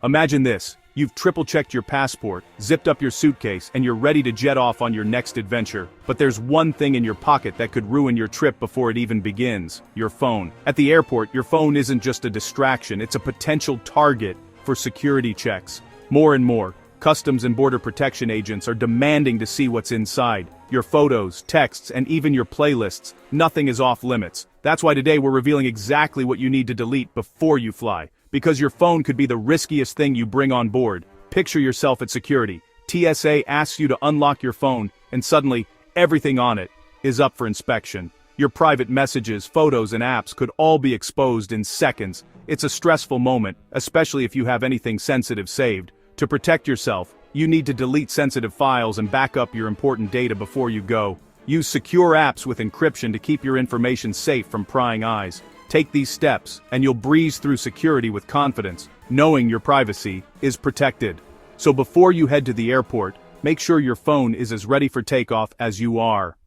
Imagine this, you've triple-checked your passport, zipped up your suitcase, and you're ready to jet off on your next adventure. But there's one thing in your pocket that could ruin your trip before it even begins: your phone. At the airport, your phone isn't just a distraction, it's a potential target for security checks. More and more, Customs and Border Protection agents are demanding to see what's inside. Your photos, texts, and even your playlists. Nothing is off limits. That's why today we're revealing exactly what you need to delete before you fly. Because your phone could be the riskiest thing you bring on board. Picture yourself at security. TSA asks you to unlock your phone, and suddenly, everything on it is up for inspection. Your private messages, photos, and apps could all be exposed in seconds. It's a stressful moment, especially if you have anything sensitive saved. To protect yourself, you need to delete sensitive files and back up your important data before you go. Use secure apps with encryption to keep your information safe from prying eyes. Take these steps, and you'll breeze through security with confidence, knowing your privacy is protected. So before you head to the airport, make sure your phone is as ready for takeoff as you are.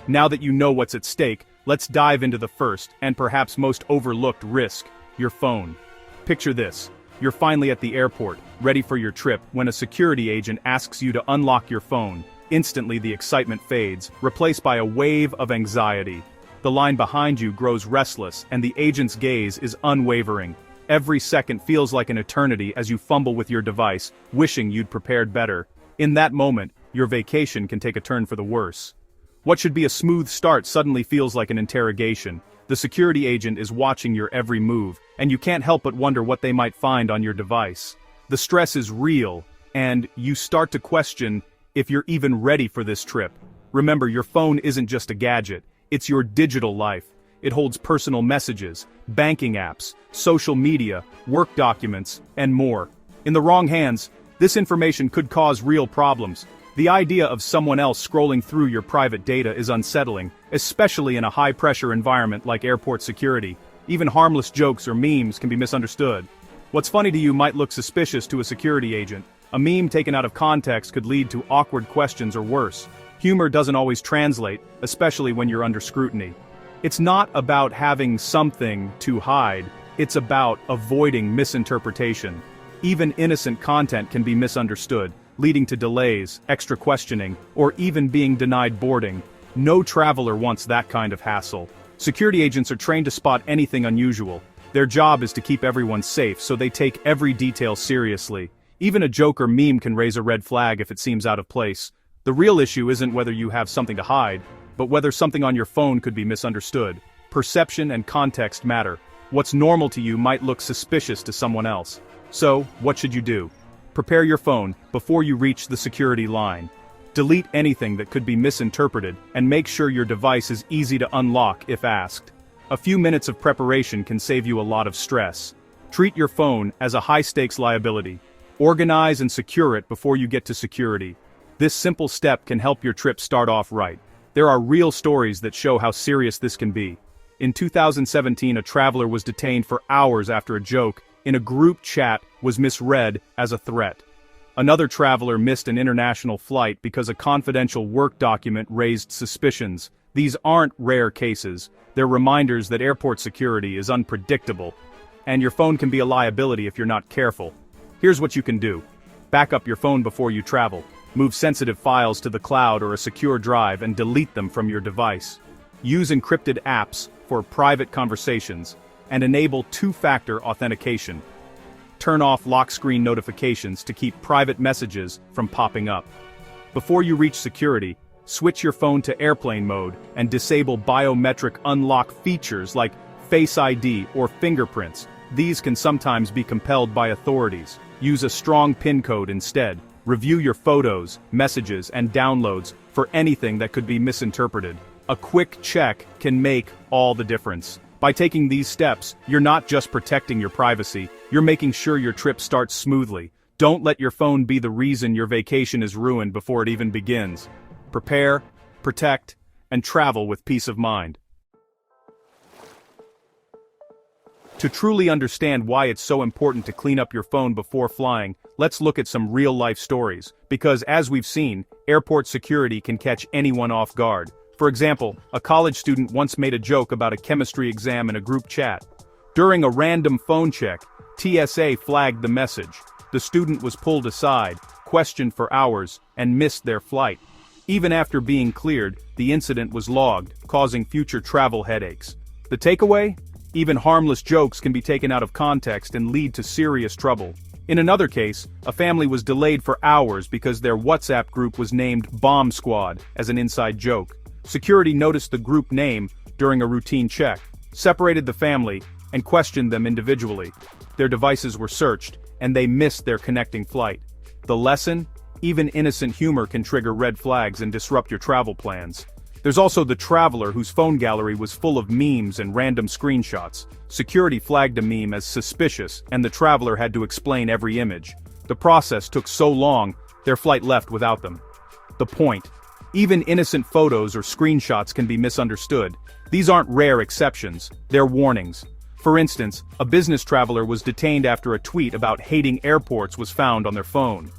Now that you know what's at stake, let's dive into the first, and perhaps most overlooked risk: your phone. Picture this. You're finally at the airport, ready for your trip, when a security agent asks you to unlock your phone. Instantly the excitement fades, replaced by a wave of anxiety. The line behind you grows restless, and the agent's gaze is unwavering. Every second feels like an eternity as you fumble with your device, wishing you'd prepared better. In that moment, your vacation can take a turn for the worse. What should be a smooth start suddenly feels like an interrogation. The security agent is watching your every move, and you can't help but wonder what they might find on your device. The stress is real, and you start to question if you're even ready for this trip. Remember, your phone isn't just a gadget, it's your digital life. It holds personal messages, banking apps, social media, work documents, and more. In the wrong hands, this information could cause real problems. The idea of someone else scrolling through your private data is unsettling, especially in a high-pressure environment like airport security. Even harmless jokes or memes can be misunderstood. What's funny to you might look suspicious to a security agent. A meme taken out of context could lead to awkward questions or worse. Humor doesn't always translate, especially when you're under scrutiny. It's not about having something to hide, it's about avoiding misinterpretation. Even innocent content can be misunderstood, leading to delays, extra questioning, or even being denied boarding. No traveler wants that kind of hassle. Security agents are trained to spot anything unusual. Their job is to keep everyone safe, so they take every detail seriously. Even a joke or meme can raise a red flag if it seems out of place. The real issue isn't whether you have something to hide, but whether something on your phone could be misunderstood. Perception and context matter. What's normal to you might look suspicious to someone else. So, what should you do? Prepare your phone before you reach the security line. Delete anything that could be misinterpreted, and make sure your device is easy to unlock if asked. A few minutes of preparation can save you a lot of stress. Treat your phone as a high-stakes liability. Organize and secure it before you get to security. This simple step can help your trip start off right. There are real stories that show how serious this can be. In 2017, a traveler was detained for hours after a joke in a group chat was misread as a threat. Another traveler missed an international flight because a confidential work document raised suspicions. These aren't rare cases, they're reminders that airport security is unpredictable. And your phone can be a liability if you're not careful. Here's what you can do. Back up your phone before you travel. Move sensitive files to the cloud or a secure drive and delete them from your device. Use encrypted apps for private conversations, and enable two-factor authentication. Turn off lock screen notifications to keep private messages from popping up. Before you reach security, switch your phone to airplane mode and disable biometric unlock features like Face ID or fingerprints. These can sometimes be compelled by authorities. Use a strong PIN code instead. Review your photos, messages, and downloads for anything that could be misinterpreted. A quick check can make all the difference. By taking these steps, you're not just protecting your privacy, you're making sure your trip starts smoothly. Don't let your phone be the reason your vacation is ruined before it even begins. Prepare, protect, and travel with peace of mind. To truly understand why it's so important to clean up your phone before flying, let's look at some real-life stories. Because as we've seen, airport security can catch anyone off guard. For example, a college student once made a joke about a chemistry exam in a group chat. During a random phone check, TSA flagged the message. The student was pulled aside, questioned for hours, and missed their flight. Even after being cleared, the incident was logged, causing future travel headaches. The takeaway? Even harmless jokes can be taken out of context and lead to serious trouble. In another case, a family was delayed for hours because their WhatsApp group was named Bomb Squad as an inside joke. Security noticed the group name during a routine check, separated the family, and questioned them individually. Their devices were searched, and they missed their connecting flight. The lesson? Even innocent humor can trigger red flags and disrupt your travel plans. There's also the traveler whose phone gallery was full of memes and random screenshots. Security flagged a meme as suspicious, and the traveler had to explain every image. The process took so long, their flight left without them. The point: even innocent photos or screenshots can be misunderstood. These aren't rare exceptions, they're warnings. For instance, a business traveler was detained after a tweet about hating airports was found on their phone.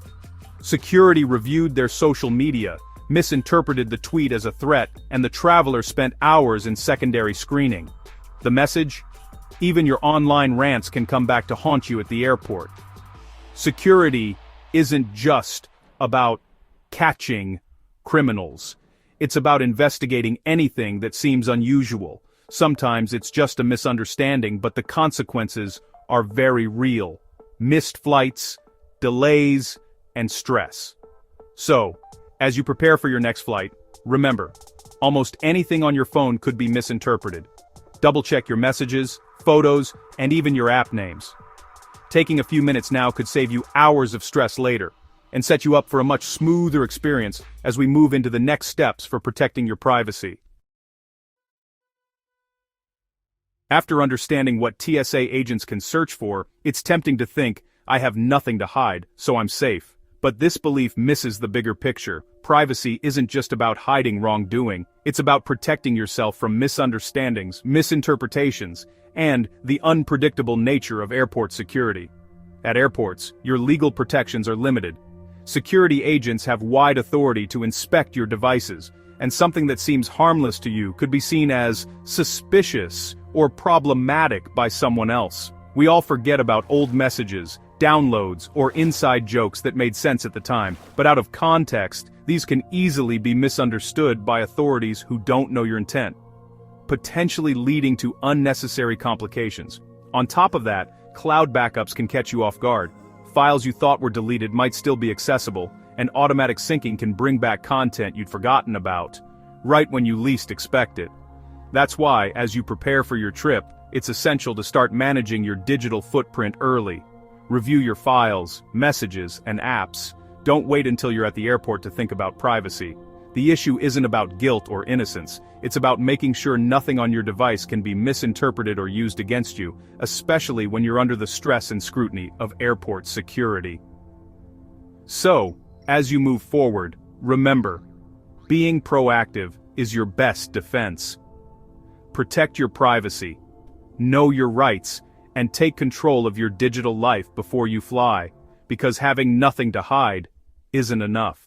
Security reviewed their social media, misinterpreted the tweet as a threat, and the traveler spent hours in secondary screening. The message? Even your online rants can come back to haunt you at the airport. Security isn't just about catching criminals. It's about investigating anything that seems unusual. Sometimes it's just a misunderstanding, but the consequences are very real. Missed flights, delays, and stress. So, as you prepare for your next flight, remember, almost anything on your phone could be misinterpreted. Double-check your messages, photos, and even your app names. Taking a few minutes now could save you hours of stress later, and set you up for a much smoother experience as we move into the next steps for protecting your privacy. After understanding what TSA agents can search for, it's tempting to think, I have nothing to hide, so I'm safe. But this belief misses the bigger picture. Privacy isn't just about hiding wrongdoing, it's about protecting yourself from misunderstandings, misinterpretations, and the unpredictable nature of airport security. At airports, your legal protections are limited. Security agents have wide authority to inspect your devices, and something that seems harmless to you could be seen as suspicious or problematic by someone else. We all forget about old messages, downloads, or inside jokes that made sense at the time, but out of context, these can easily be misunderstood by authorities who don't know your intent, potentially leading to unnecessary complications. On top of that, cloud backups can catch you off guard. Files you thought were deleted might still be accessible, and automatic syncing can bring back content you'd forgotten about, right when you least expect it. That's why, as you prepare for your trip, it's essential to start managing your digital footprint early. Review your files, messages, and apps. Don't wait until you're at the airport to think about privacy. The issue isn't about guilt or innocence, it's about making sure nothing on your device can be misinterpreted or used against you, especially when you're under the stress and scrutiny of airport security. So, as you move forward, remember, being proactive is your best defense. Protect your privacy, know your rights, and take control of your digital life before you fly, because having nothing to hide isn't enough.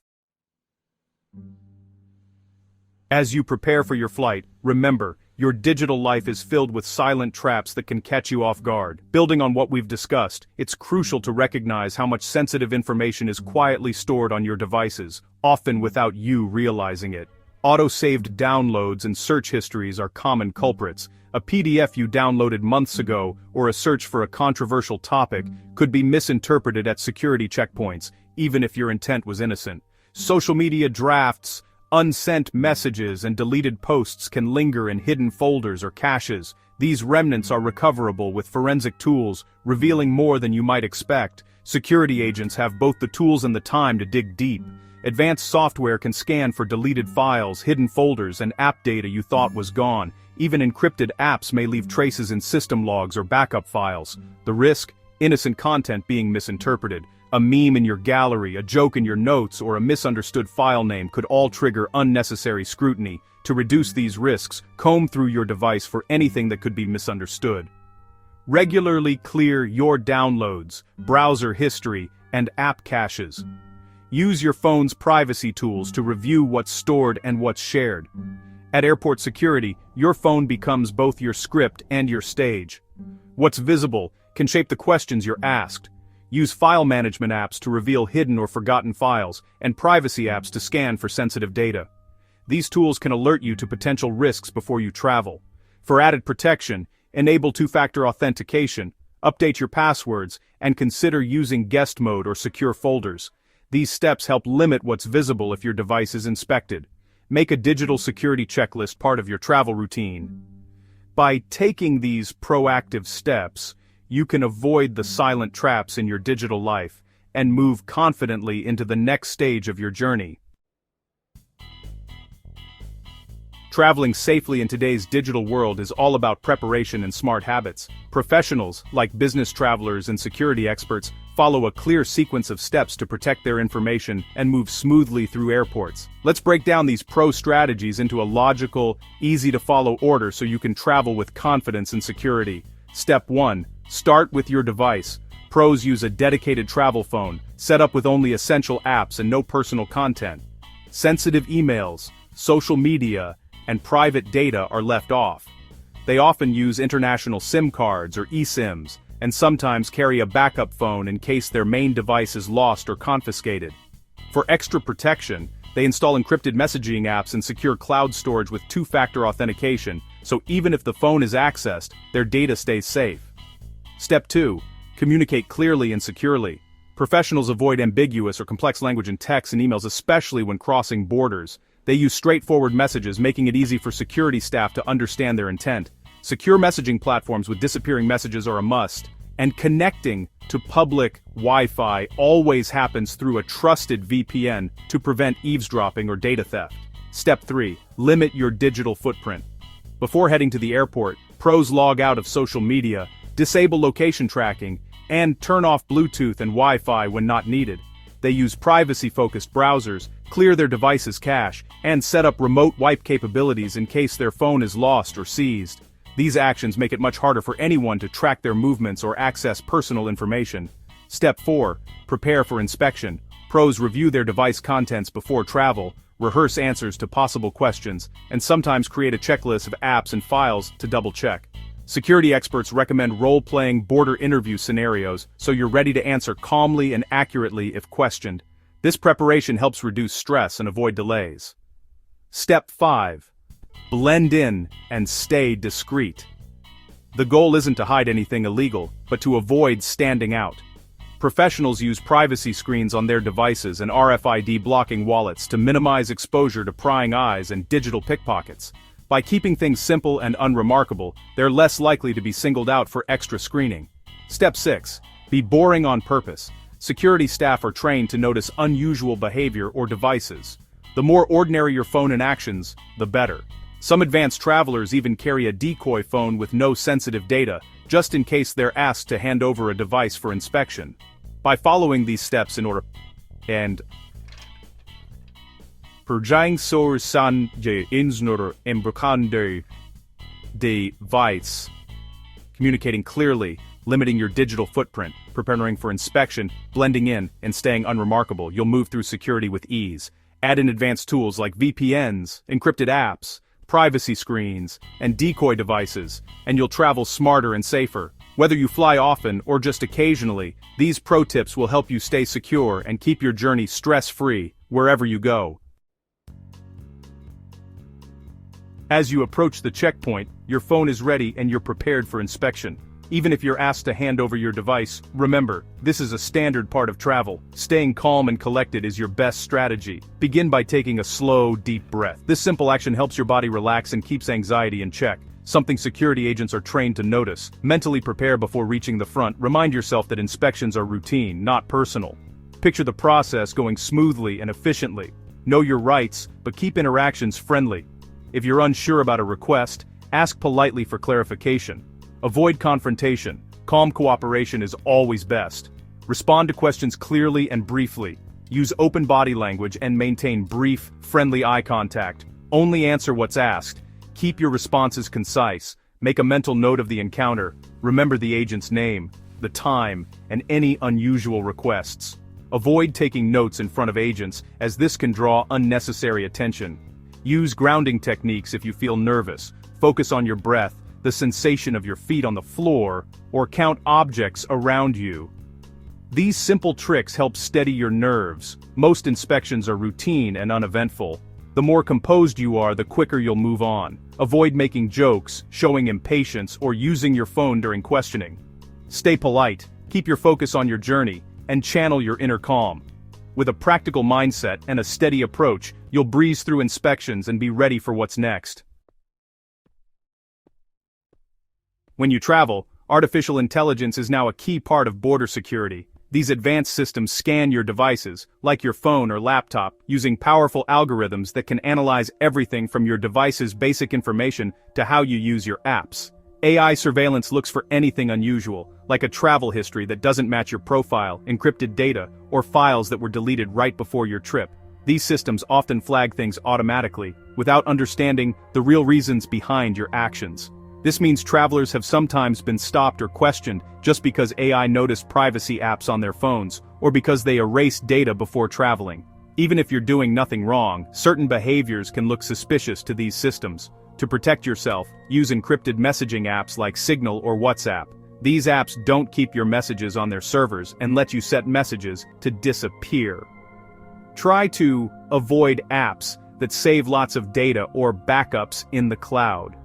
As you prepare for your flight, remember, your digital life is filled with silent traps that can catch you off guard. Building on what we've discussed, it's crucial to recognize how much sensitive information is quietly stored on your devices, often without you realizing it. Auto-saved downloads and search histories are common culprits. A PDF you downloaded months ago, or a search for a controversial topic, could be misinterpreted at security checkpoints, even if your intent was innocent. Social media drafts, unsent messages, and deleted posts can linger in hidden folders or caches. These remnants are recoverable with forensic tools, revealing more than you might expect. Security agents have both the tools and the time to dig deep. Advanced software can scan for deleted files, hidden folders, and app data you thought was gone. Even encrypted apps may leave traces in system logs or backup files. The risk? Innocent content being misinterpreted. A meme in your gallery, a joke in your notes, or a misunderstood file name could all trigger unnecessary scrutiny. To reduce these risks, comb through your device for anything that could be misunderstood. Regularly clear your downloads, browser history, and app caches. Use your phone's privacy tools to review what's stored and what's shared. At airport security, your phone becomes both your script and your stage. What's visible can shape the questions you're asked. Use file management apps to reveal hidden or forgotten files, and privacy apps to scan for sensitive data. These tools can alert you to potential risks before you travel. For added protection, enable two-factor authentication, update your passwords, and consider using guest mode or secure folders. These steps help limit what's visible if your device is inspected. Make a digital security checklist part of your travel routine. By taking these proactive steps, you can avoid the silent traps in your digital life and move confidently into the next stage of your journey. Traveling safely in today's digital world is all about preparation and smart habits. Professionals, like business travelers and security experts, follow a clear sequence of steps to protect their information and move smoothly through airports. Let's break down these pro strategies into a logical, easy-to-follow order so you can travel with confidence and security. Step 1. Start with your device. Pros use a dedicated travel phone, set up with only essential apps and no personal content. Sensitive emails, social media, and private data are left off. They often use international SIM cards or eSIMs, and sometimes carry a backup phone in case their main device is lost or confiscated. For extra protection, they install encrypted messaging apps and secure cloud storage with two-factor authentication, so even if the phone is accessed, their data stays safe. Step 2. Communicate clearly and securely. Professionals avoid ambiguous or complex language in texts and emails, especially when crossing borders. They use straightforward messages, making it easy for security staff to understand their intent. Secure messaging platforms with disappearing messages are a must, and connecting to public Wi-Fi always happens through a trusted VPN to prevent eavesdropping or data theft. Step 3. Limit your digital footprint. Before heading to the airport, pros log out of social media, disable location tracking, and turn off Bluetooth and Wi-Fi when not needed. They use privacy-focused browsers, clear their device's cache, and set up remote wipe capabilities in case their phone is lost or seized. These actions make it much harder for anyone to track their movements or access personal information. Step 4. Prepare for inspection. Pros review their device contents before travel, rehearse answers to possible questions, and sometimes create a checklist of apps and files to double-check. Security experts recommend role-playing border interview scenarios so you're ready to answer calmly and accurately if questioned. This preparation helps reduce stress and avoid delays. Step 5. Blend in and stay discreet. The goal isn't to hide anything illegal, but to avoid standing out. Professionals use privacy screens on their devices and RFID blocking wallets to minimize exposure to prying eyes and digital pickpockets. By keeping things simple and unremarkable, they're less likely to be singled out for extra screening. Step 6. Be boring on purpose. Security staff are trained to notice unusual behavior or devices. The more ordinary your phone and actions, the better. Some advanced travelers even carry a decoy phone with no sensitive data, just in case they're asked to hand over a device for inspection. By following these steps in order and Perjang sor san je insnor embrakande device. Communicating clearly, limiting your digital footprint, preparing for inspection, blending in, and staying unremarkable, you'll move through security with ease. Add in advanced tools like VPNs, encrypted apps, privacy screens, and decoy devices, and you'll travel smarter and safer. Whether you fly often or just occasionally, these pro tips will help you stay secure and keep your journey stress-free wherever you go. As you approach the checkpoint, your phone is ready and you're prepared for inspection. Even if you're asked to hand over your device, remember, this is a standard part of travel. Staying calm and collected is your best strategy. Begin by taking a slow, deep breath. This simple action helps your body relax and keeps anxiety in check, something security agents are trained to notice. Mentally prepare before reaching the front. Remind yourself that inspections are routine, not personal. Picture the process going smoothly and efficiently. Know your rights, but keep interactions friendly. If you're unsure about a request, ask politely for clarification. Avoid confrontation. Calm cooperation is always best. Respond to questions clearly and briefly. Use open body language and maintain brief, friendly eye contact. Only answer what's asked. Keep your responses concise. Make a mental note of the encounter. Remember the agent's name, the time, and any unusual requests. Avoid taking notes in front of agents, as this can draw unnecessary attention. Use grounding techniques if you feel nervous. Focus on your breath, the sensation of your feet on the floor, or count objects around you. These simple tricks help steady your nerves. Most inspections are routine and uneventful. The more composed you are, the quicker you'll move on. Avoid making jokes, showing impatience, or using your phone during questioning. Stay polite, keep your focus on your journey, and channel your inner calm. With a practical mindset and a steady approach, you'll breeze through inspections and be ready for what's next. When you travel, artificial intelligence is now a key part of border security. These advanced systems scan your devices, like your phone or laptop, using powerful algorithms that can analyze everything from your device's basic information to how you use your apps. AI surveillance looks for anything unusual, like a travel history that doesn't match your profile, encrypted data, or files that were deleted right before your trip. These systems often flag things automatically, without understanding the real reasons behind your actions. This means travelers have sometimes been stopped or questioned just because AI noticed privacy apps on their phones, or because they erased data before traveling. Even if you're doing nothing wrong, certain behaviors can look suspicious to these systems. To protect yourself, use encrypted messaging apps like Signal or WhatsApp. These apps don't keep your messages on their servers and let you set messages to disappear. Try to avoid apps that save lots of data or backups in the cloud.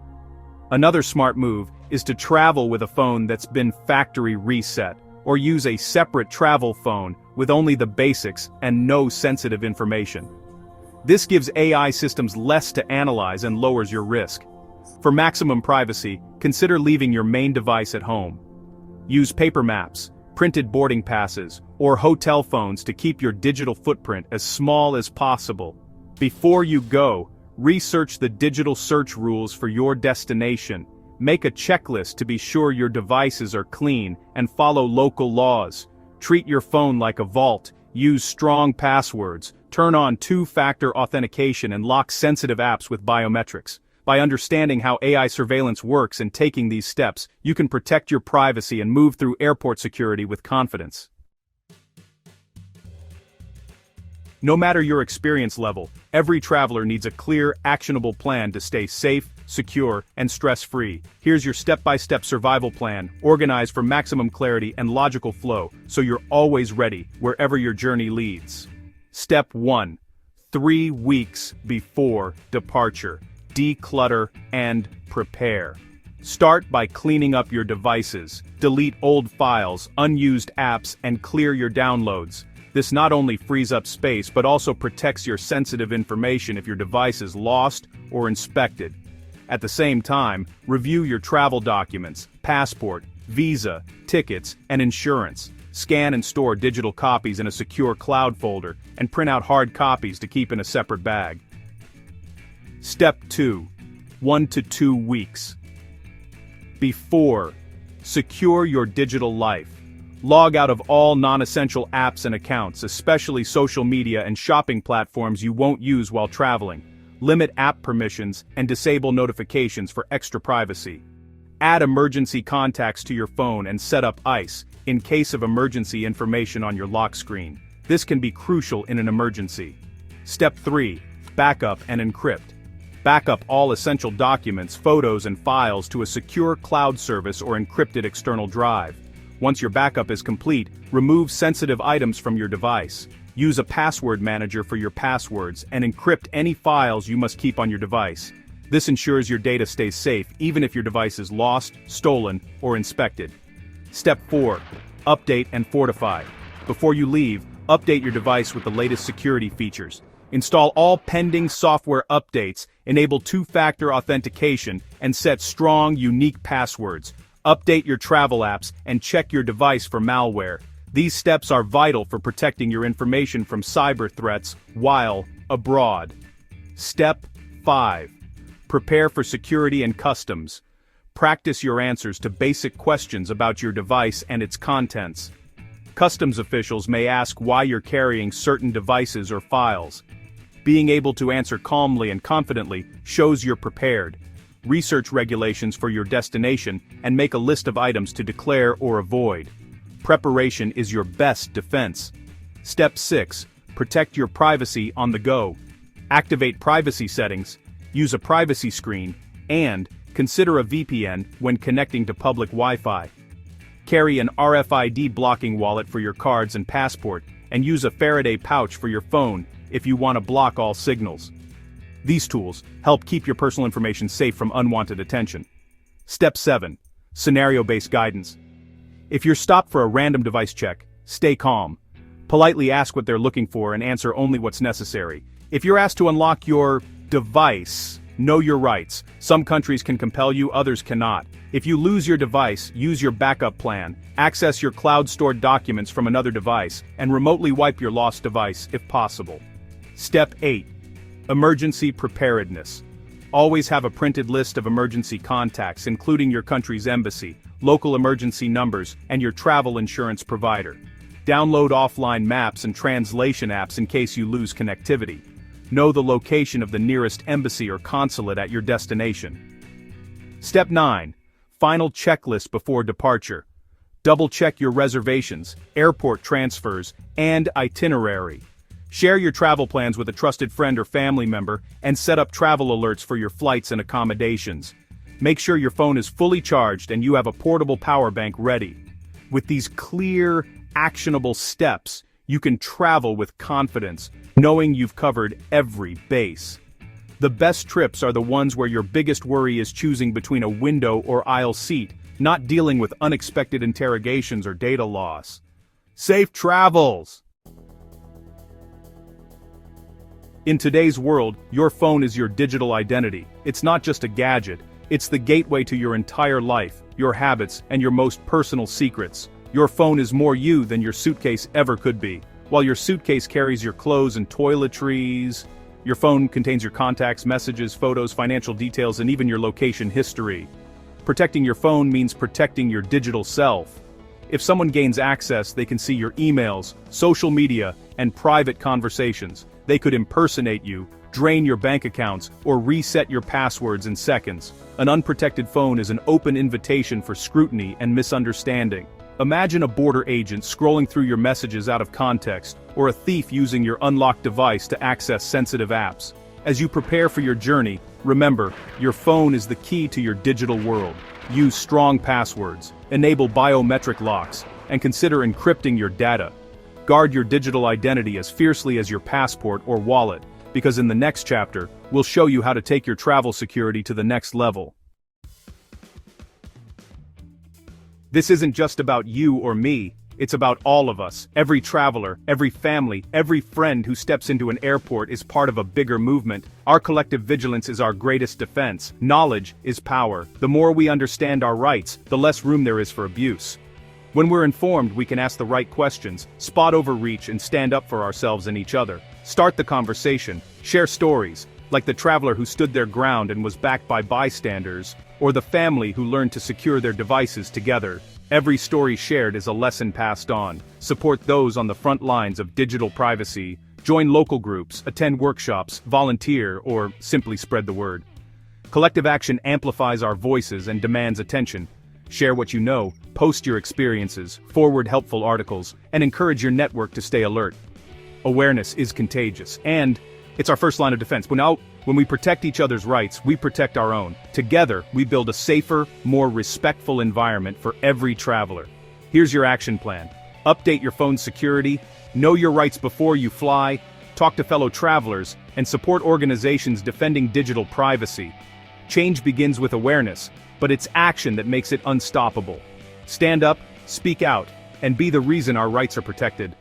Another smart move is to travel with a phone that's been factory reset, or use a separate travel phone with only the basics and no sensitive information. This gives AI systems less to analyze and lowers your risk. For maximum privacy, consider leaving your main device at home. Use paper maps, printed boarding passes, or hotel phones to keep your digital footprint as small as possible. Before you go, research the digital search rules for your destination. Make a checklist to be sure your devices are clean, and follow local laws. Treat your phone like a vault, use strong passwords, turn on two-factor authentication, and lock sensitive apps with biometrics. By understanding how AI surveillance works and taking these steps, you can protect your privacy and move through airport security with confidence. No matter your experience level, every traveler needs a clear, actionable plan to stay safe, secure, and stress-free. Here's your step-by-step survival plan, organized for maximum clarity and logical flow, so you're always ready, wherever your journey leads. Step 1. 3 weeks before departure. Declutter and prepare. Start by cleaning up your devices. Delete old files, unused apps, and clear your downloads. This not only frees up space but also protects your sensitive information if your device is lost or inspected. At the same time, review your travel documents, passport, visa, tickets, and insurance. Scan and store digital copies in a secure cloud folder, and print out hard copies to keep in a separate bag. Step 2. 1 to 2 weeks before. Secure your digital life. Log out of all non-essential apps and accounts, especially social media and shopping platforms you won't use while traveling. Limit app permissions and disable notifications for extra privacy. Add emergency contacts to your phone and set up ICE, in case of emergency information on your lock screen. This can be crucial in an emergency. Step 3. Backup and encrypt. Backup all essential documents, photos, and files to a secure cloud service or encrypted external drive. Once your backup is complete, remove sensitive items from your device. Use a password manager for your passwords, and encrypt any files you must keep on your device. This ensures your data stays safe even if your device is lost, stolen, or inspected. Step 4. Update and fortify. Before you leave, update your device with the latest security features. Install all pending software updates, enable two-factor authentication, and set strong, unique passwords. Update your travel apps and check your device for malware. These steps are vital for protecting your information from cyber threats while abroad. Step 5. Prepare for security and customs. Practice your answers to basic questions about your device and its contents. Customs officials may ask why you're carrying certain devices or files. Being able to answer calmly and confidently shows you're prepared. Research regulations for your destination and make a list of items to declare or avoid. Preparation is your best defense. Step 6. Protect your privacy on the go. Activate privacy settings, use a privacy screen, and consider a VPN when connecting to public Wi-Fi. Carry an RFID blocking wallet for your cards and passport, and use a Faraday pouch for your phone if you want to block all signals. These tools help keep your personal information safe from unwanted attention. Step 7. Scenario-based guidance. If you're stopped for a random device check, stay calm. Politely ask what they're looking for and answer only what's necessary. If you're asked to unlock your device, know your rights. Some countries can compel you, others cannot. If you lose your device, use your backup plan, access your cloud-stored documents from another device, and remotely wipe your lost device if possible. Step 8. Emergency preparedness. Always have a printed list of emergency contacts, including your country's embassy, local emergency numbers, and your travel insurance provider. Download offline maps and translation apps in case you lose connectivity. Know the location of the nearest embassy or consulate at your destination. Step 9. Final checklist before departure. Double-check your reservations, airport transfers, and itinerary. Share your travel plans with a trusted friend or family member, and set up travel alerts for your flights and accommodations. Make sure your phone is fully charged and you have a portable power bank ready. With these clear, actionable steps, you can travel with confidence, knowing you've covered every base. The best trips are the ones where your biggest worry is choosing between a window or aisle seat, not dealing with unexpected interrogations or data loss. Safe travels! In today's world, your phone is your digital identity. It's not just a gadget, it's the gateway to your entire life, your habits, and your most personal secrets. Your phone is more you than your suitcase ever could be. While your suitcase carries your clothes and toiletries, your phone contains your contacts, messages, photos, financial details, and even your location history. Protecting your phone means protecting your digital self. If someone gains access, they can see your emails, social media, and private conversations. They could impersonate you, drain your bank accounts, or reset your passwords in seconds. An unprotected phone is an open invitation for scrutiny and misunderstanding. Imagine a border agent scrolling through your messages out of context, or a thief using your unlocked device to access sensitive apps. As you prepare for your journey, remember, your phone is the key to your digital world. Use strong passwords, enable biometric locks, and consider encrypting your data. Guard your digital identity as fiercely as your passport or wallet, because in the next chapter, we'll show you how to take your travel security to the next level. This isn't just about you or me, it's about all of us. Every traveler, every family, every friend who steps into an airport is part of a bigger movement. Our collective vigilance is our greatest defense. Knowledge is power. The more we understand our rights, the less room there is for abuse. When we're informed, we can ask the right questions, spot overreach, and stand up for ourselves and each other. Start the conversation, share stories, like the traveler who stood their ground and was backed by bystanders, or the family who learned to secure their devices together. Every story shared is a lesson passed on. Support those on the front lines of digital privacy. Join local groups, attend workshops, volunteer, or simply spread the word. Collective action amplifies our voices and demands attention. Share what you know, post your experiences, forward helpful articles, and encourage your network to stay alert. Awareness is contagious, and it's our first line of defense. But now, when we protect each other's rights, we protect our own. Together, we build a safer, more respectful environment for every traveler. Here's your action plan. Update your phone's security, know your rights before you fly, talk to fellow travelers, and support organizations defending digital privacy. Change begins with awareness, but it's action that makes it unstoppable. Stand up, speak out, and be the reason our rights are protected.